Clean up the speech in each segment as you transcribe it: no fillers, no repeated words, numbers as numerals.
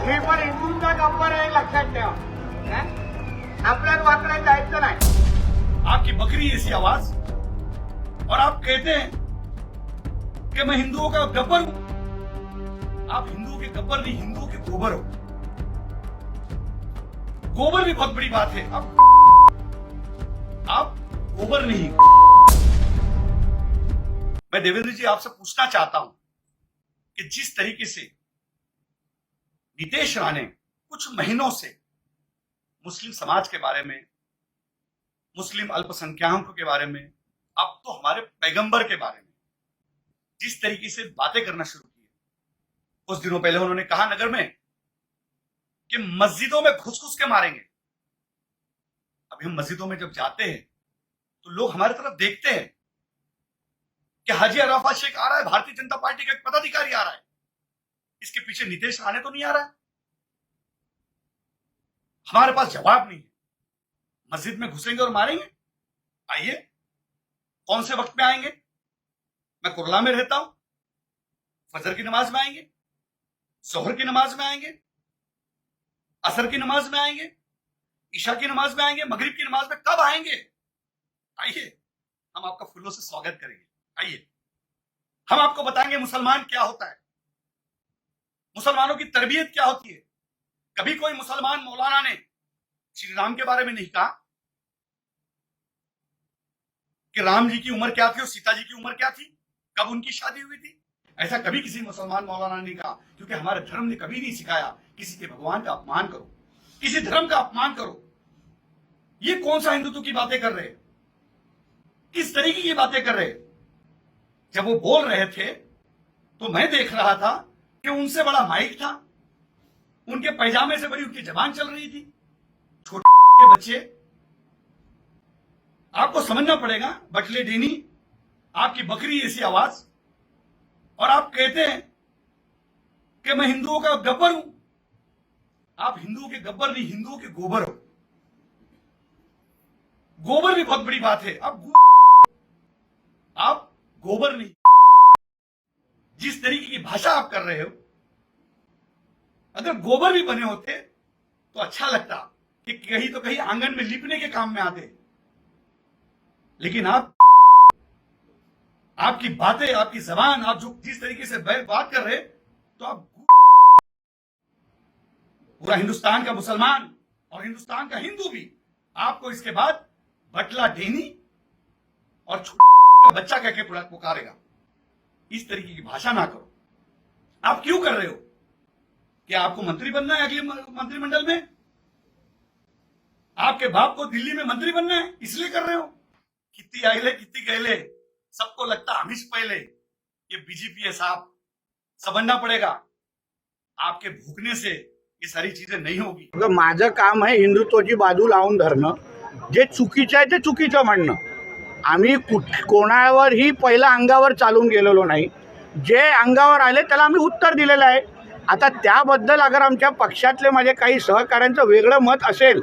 हे पण हिंदूंचा गप्पर आहे, लक्षात ठेवा. आपल्याला वाकडे जायचं नाही. आपकी बकरी ऐसी आवाज और आप कहते हैं कि मैं हिंदुओं का गब्बर हूं. आप हिंदुओं के गब्बर नहीं, हिंदुओं के गोबर हो. गोबर भी बहुत बड़ी बात है. आप गोबर नहीं. मैं देवेंद्र जी आपसे पूछना चाहता हूं कि जिस तरीके से नीतीश राणे कुछ महीनों से मुस्लिम समाज के बारे में, मुस्लिम अल्पसंख्याकों के बारे में, अब तो हमारे पैगंबर के बारे में जिस तरीके से बातें करना शुरू की. कुछ दिनों पहले उन्होंने कहा नगर में कि मस्जिदों में घुस घुस के मारेंगे. अभी हम मस्जिदों में जब जाते हैं तो लोग हमारी तरफ देखते हैं कि हाजी अराफात शेख आ रहा है, भारतीय जनता पार्टी का एक पदाधिकारी आ रहा है. इसके पीछे नीतीश राणे तो नहीं आ रहा है. हमारे पास जवाब नहीं है. मस्जिद में घुसेंगे और मारेंगे. आइए, कौन से वक्त में आएंगे? मैं कुरला में रहता हूं. फजर की नमाज में आएंगे, जोहर की नमाज में आएंगे, असर की नमाज में आएंगे, ईशा की नमाज में आएंगे, मगरिब की नमाज में कब आएंगे? आइए, हम आपका फूलों से स्वागत करेंगे. आइए, हम आपको बताएंगे मुसलमान क्या होता है, मुसलमानों की तरबियत क्या होती है. कभी कोई मुसलमान मौलाना ने श्री राम के बारे में नहीं कहा कि राम जी की उम्र क्या थी और सीता जी की उम्र क्या थी, कब उनकी शादी हुई थी. ऐसा कभी किसी मुसलमान मौलाना ने कहा, क्योंकि हमारे धर्म ने कभी नहीं सिखाया किसी के भगवान का अपमान करो, किसी धर्म का अपमान करो. ये कौन सा हिंदुत्व की बातें कर रहे हैं, किस तरीके की बातें कर रहे हैं. जब वो बोल रहे थे तो मैं देख रहा था कि उनसे बड़ा माइक था, उनके पैजामे से बड़ी उनकी जबान चल रही थी. छोटे बच्चे, आपको समझना पड़ेगा. बटले डेनी, आपकी बकरी ऐसी आवाज और आप कहते हैं कि मैं हिंदुओं का गब्बर हूं. आप हिंदुओं के गब्बर नहीं, हिंदुओं के गोबर हो. गोबर भी बहुत बड़ी बात है. आप गोबर नहीं. जिस तरीके की भाषा आप कर रहे हो, अगर गोबर भी बने होते तो अच्छा लगता कि कहीं तो कहीं आंगन में लिपने के काम में आते. लेकिन आपकी बातें, आपकी जबान, आप जो जिस तरीके से बात कर रहे, तो आप पूरा हिंदुस्तान का मुसलमान और हिंदुस्तान का हिंदू भी आपको इसके बाद बटला डेनी और छोटा बच्चा कह के पुकारेगा. इस तरीके की भाषा ना करो. आप क्यों कर रहे हो? क्या आपको मंत्री बनना है अगले मंत्रिमंडल में? आपके बाप को दिल्ली में मंत्री बनना है, इसलिए कर रहे हो? कितनी आइले कितनी गहले, सबको लगता हमीश पहले. ये बीजेपी है साहब, समझना पड़ेगा. आपके भूखने से ये सारी चीजें नहीं होगी. माझं काम आहे हिंदुत्वाची बाजू लावून धरणं, जे चुकीचं आहे ते चुकीचं म्हणणं. आम्ही कोणावरही पहिला अंगावर चालून गेलेलो नाही. जे अंगावर आले त्याला आम्ही उत्तर दिलेलं आहे. आता त्याबद्दल अगर आमच्या पक्षातले माझे काही सहकाऱ्यांचं वेगळं मत असेल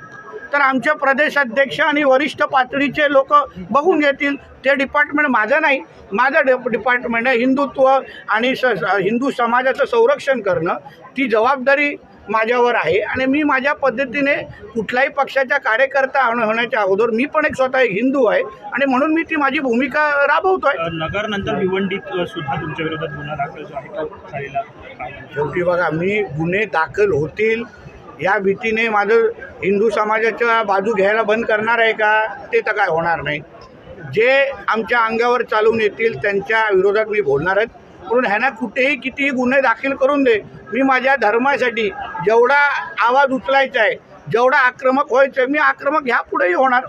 तर आमचे प्रदेश अध्यक्ष आणि वरिष्ठ पातळीचे लोक बघून घेतील. ते डिपार्टमेंट माझं नाही. माझं डिपार्टमेंट आहे हिंदुत्व आणि हिंदू समाजाचं संरक्षण करणं. ती जबाबदारी माझ्यावर आहे आणि मी माझ्या पद्धतीने कुठल्याही पक्षाच्या कार्यकर्ता होण्याच्या अगोदर मी पण एक स्वतः एक हिंदू आहे आणि म्हणून मी ती माझी भूमिका राबवतोय. नगर नंतर भिवंडीत सुद्धा तुमच्या विरोधात गुन्हा दाखल जो आहे तो झालेला. शेवटी बघा, मी गुन्हे दाखल होतील या भीतीने माझं हिंदू समाजाच्या बाजू घ्यायला बंद करणार आहे का? ते तर काय होणार नाही. जे आमच्या अंगावर चालून येतील त्यांच्या विरोधात मी बोलणार आहे. म्हणून ह्यांना कुठेही कितीही गुन्हे दाखल करून दे, मी माझ्या धर्मासाठी जेवढा आवाज उचलायचा आहे, जेवढा आक्रमक व्हायचं आहे, मी आक्रमक ह्या पुढेही होणार.